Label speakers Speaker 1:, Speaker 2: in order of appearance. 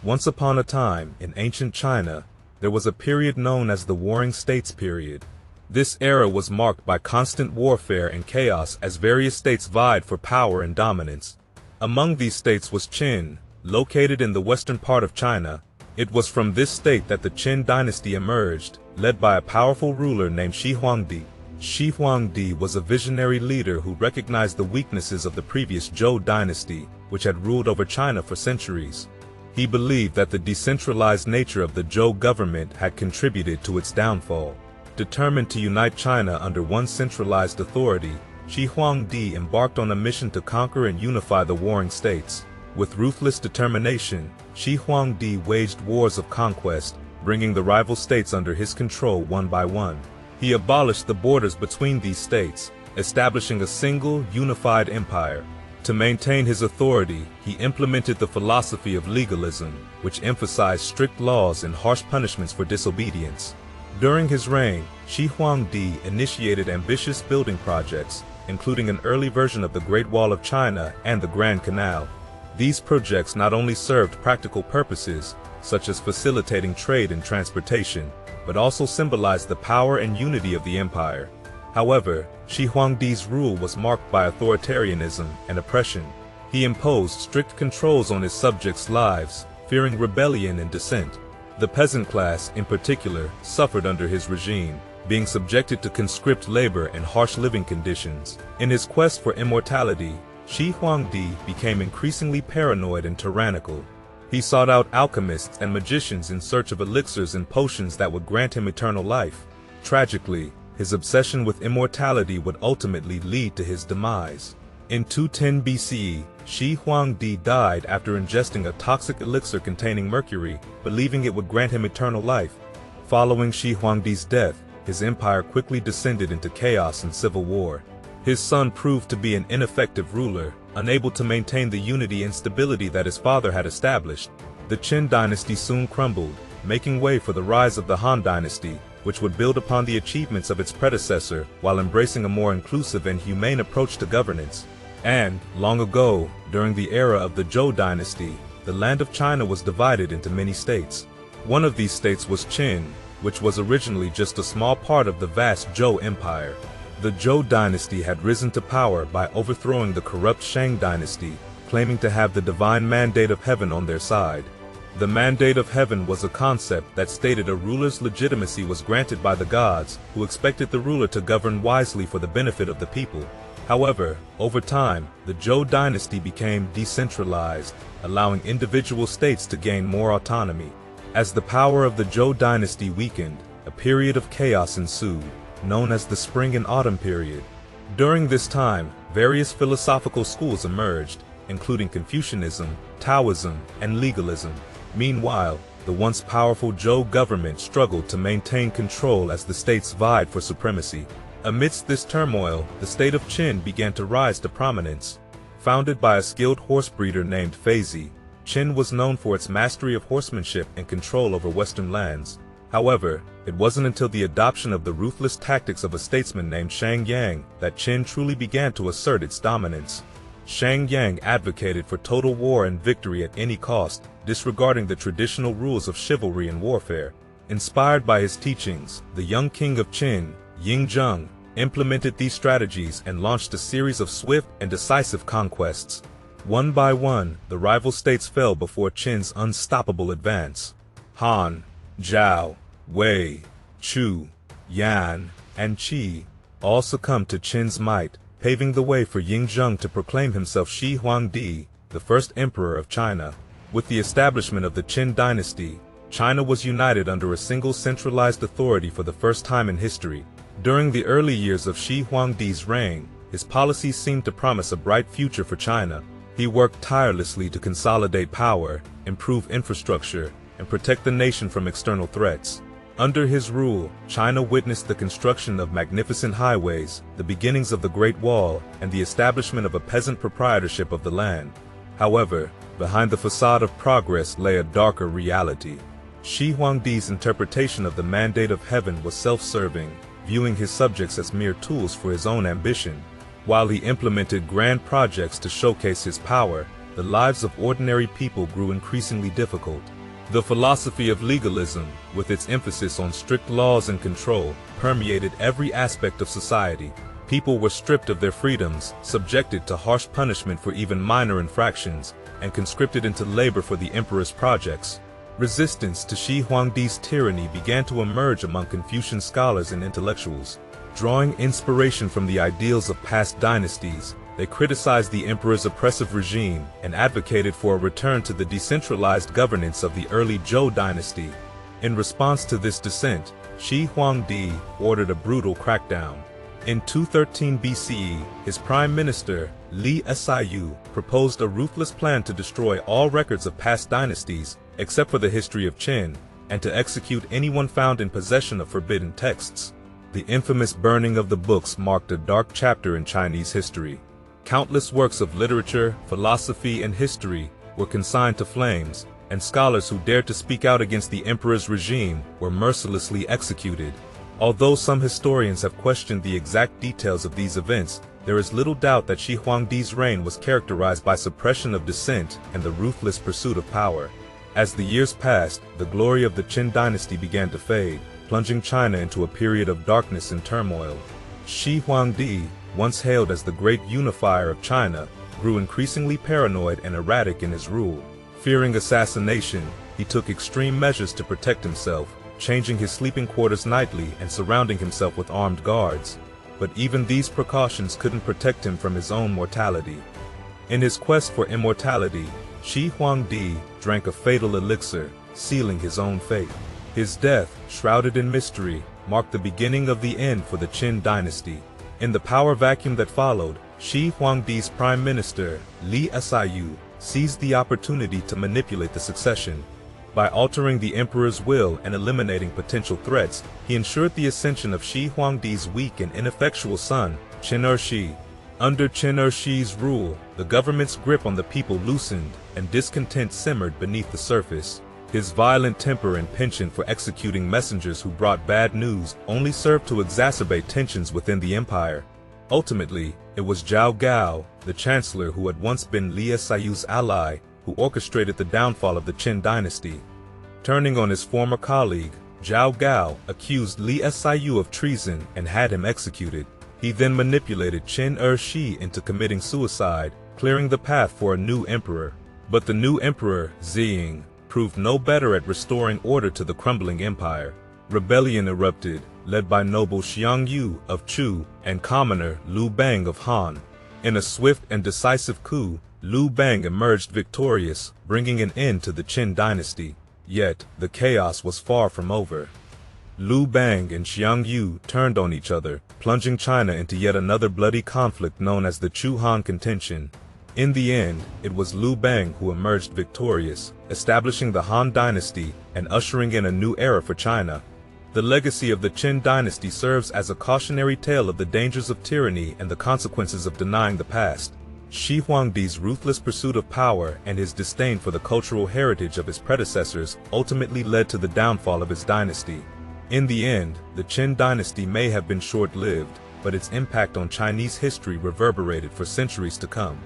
Speaker 1: Once upon a time, in ancient China, there was a period known as the Warring States period. This era was marked by constant warfare and chaos as various states vied for power and dominance. Among these states was Qin, located in the western part of China. It was from this state that the Qin Dynasty emerged, led by a powerful ruler named Shi Huang. Shi Huang was a visionary leader who recognized the weaknesses of the previous Zhou dynasty, which had ruled over China for centuries. He believed that the decentralized nature of the Zhou government had contributed to its downfall. Determined to unite China under one centralized authority, Shi Huang embarked on a mission to conquer and unify the warring states. With ruthless determination, Shi Huang waged wars of conquest, bringing the rival states under his control one by one. He abolished the borders between these states, establishing a single, unified empire. To maintain his authority, he implemented the philosophy of legalism, which emphasized strict laws and harsh punishments for disobedience. During his reign, Shi Huang initiated ambitious building projects, including an early version of the Great Wall of China and the Grand Canal. These projects not only served practical purposes, such as facilitating trade and transportation, but also symbolized the power and unity of the empire. However, Shi Huang's rule was marked by authoritarianism and oppression. He imposed strict controls on his subjects' lives, fearing rebellion and dissent. The peasant class, in particular, suffered under his regime, being subjected to conscript labor and harsh living conditions. In his quest for immortality, Shi Huang became increasingly paranoid and tyrannical. He sought out alchemists and magicians in search of elixirs and potions that would grant him eternal life. Tragically, his obsession with immortality would ultimately lead to his demise. In 210 BCE, Shi Huang died after ingesting a toxic elixir containing mercury, believing it would grant him eternal life. Following Shi Huang's death, his empire quickly descended into chaos and civil war. His son proved to be an ineffective ruler, unable to maintain the unity and stability that his father had established. The Qin Dynasty soon crumbled, making way for the rise of the Han Dynasty, which would build upon the achievements of its predecessor while embracing a more inclusive and humane approach to governance. And, long ago, during the era of the Zhou Dynasty, the land of China was divided into many states. One of these states was Qin, which was originally just a small part of the vast Zhou Empire. The Zhou Dynasty had risen to power by overthrowing the corrupt Shang Dynasty, claiming to have the divine mandate of heaven on their side. The mandate of heaven was a concept that stated a ruler's legitimacy was granted by the gods, who expected the ruler to govern wisely for the benefit of the people. However, over time, the Zhou Dynasty became decentralized, allowing individual states to gain more autonomy. As the power of the Zhou Dynasty weakened, a period of chaos ensued, known as the Spring and Autumn period. During this time, various philosophical schools emerged, including Confucianism, Taoism, and legalism. Meanwhile, the once powerful Zhou government struggled to maintain control as the states vied for supremacy. Amidst this turmoil, the state of Qin began to rise to prominence. Founded by a skilled horse breeder named Feizi, Qin was known for its mastery of horsemanship and control over western lands. However, it wasn't until the adoption of the ruthless tactics of a statesman named Shang Yang that Qin truly began to assert its dominance. Shang Yang advocated for total war and victory at any cost, disregarding the traditional rules of chivalry and warfare. Inspired by his teachings, the young king of Qin, Yingzheng, implemented these strategies and launched a series of swift and decisive conquests. One by one, the rival states fell before Qin's unstoppable advance. Han, Zhao, Wei, Chu, Yan, and Qi all succumbed to Qin's might, paving the way for Yingzheng to proclaim himself Shi Huang, the first emperor of China. With the establishment of the Qin Dynasty, China was united under a single centralized authority for the first time in history. During the early years of Shi Huang's reign, his policies seemed to promise a bright future for China. He worked tirelessly to consolidate power, improve infrastructure, and protect the nation from external threats. Under his rule, China witnessed the construction of magnificent highways, the beginnings of the Great Wall, and the establishment of a peasant proprietorship of the land. However, behind the facade of progress lay a darker reality. Shi Huang's interpretation of the mandate of heaven was self-serving, viewing his subjects as mere tools for his own ambition. While he implemented grand projects to showcase his power, the the lives of ordinary people grew increasingly difficult. The philosophy of legalism, with its emphasis on strict laws and control, permeated every aspect of society. People were stripped of their freedoms, subjected to harsh punishment for even minor infractions, and conscripted into labor for the emperor's projects. Resistance to Shi Huangdi's tyranny began to emerge among Confucian scholars and intellectuals. Drawing inspiration from the ideals of past dynasties, they criticized the emperor's oppressive regime and advocated for a return to the decentralized governance of the early Qin Dynasty. In response to this dissent, Shi Huangdi ordered a brutal crackdown. In 213 BCE, his prime minister, Li Siyu, proposed a ruthless plan to destroy all records of past dynasties, except for the history of Qin, and to execute anyone found in possession of forbidden texts. The infamous burning of the books marked a dark chapter in Chinese history. Countless works of literature, philosophy, and history were consigned to flames, and scholars who dared to speak out against the emperor's regime were mercilessly executed. Although some historians have questioned the exact details of these events, there is little doubt that Shi Huangdi's reign was characterized by suppression of dissent and the ruthless pursuit of power. As the years passed, the glory of the Qin dynasty began to fade, plunging China into a period of darkness and turmoil. Shi Huangdi, once hailed as the great unifier of China, grew increasingly paranoid and erratic in his rule. Fearing assassination, he took extreme measures to protect himself, changing his sleeping quarters nightly and surrounding himself with armed guards. But even these precautions couldn't protect him from his own mortality. In his quest for immortality, Shi Huangdi drank a fatal elixir, sealing his own fate. His death, shrouded in mystery, marked the beginning of the end for the Qin dynasty. In the power vacuum that followed, Shi Huangdi's prime minister, Li Siyu, seized the opportunity to manipulate the succession. By altering the emperor's will and eliminating potential threats, he ensured the ascension of Shi Huangdi's weak and ineffectual son, Qin Shi. Under Qin Shi's rule, the government's grip on the people loosened, and discontent simmered beneath the surface. His violent temper and penchant for executing messengers who brought bad news only served to exacerbate tensions within the empire. Ultimately, it was Zhao Gao, the chancellor who had once been Li Siyu's ally, who orchestrated the downfall of the Qin dynasty. Turning on his former colleague, Zhao Gao accused Li Siyu of treason and had him executed. He then manipulated Qin Shi into committing suicide, clearing the path for a new emperor. But the new emperor, Ziying, proved no better at restoring order to the crumbling empire. Rebellion erupted, led by noble Xiang Yu of Chu and commoner Liu Bang of Han. In a swift and decisive coup, Liu Bang emerged victorious, bringing an end to the Qin dynasty. Yet, the chaos was far from over. Liu Bang and Xiang Yu turned on each other, plunging China into yet another bloody conflict known as the Chu-Han contention. In the end, it was Liu Bang who emerged victorious, establishing the Han dynasty and ushering in a new era for China. The legacy of the Qin dynasty serves as a cautionary tale of the dangers of tyranny and the consequences of denying the past. Shi Huangdi's ruthless pursuit of power and his disdain for the cultural heritage of his predecessors ultimately led to the downfall of his dynasty. In the end, the Qin dynasty may have been short-lived, but its impact on Chinese history reverberated for centuries to come.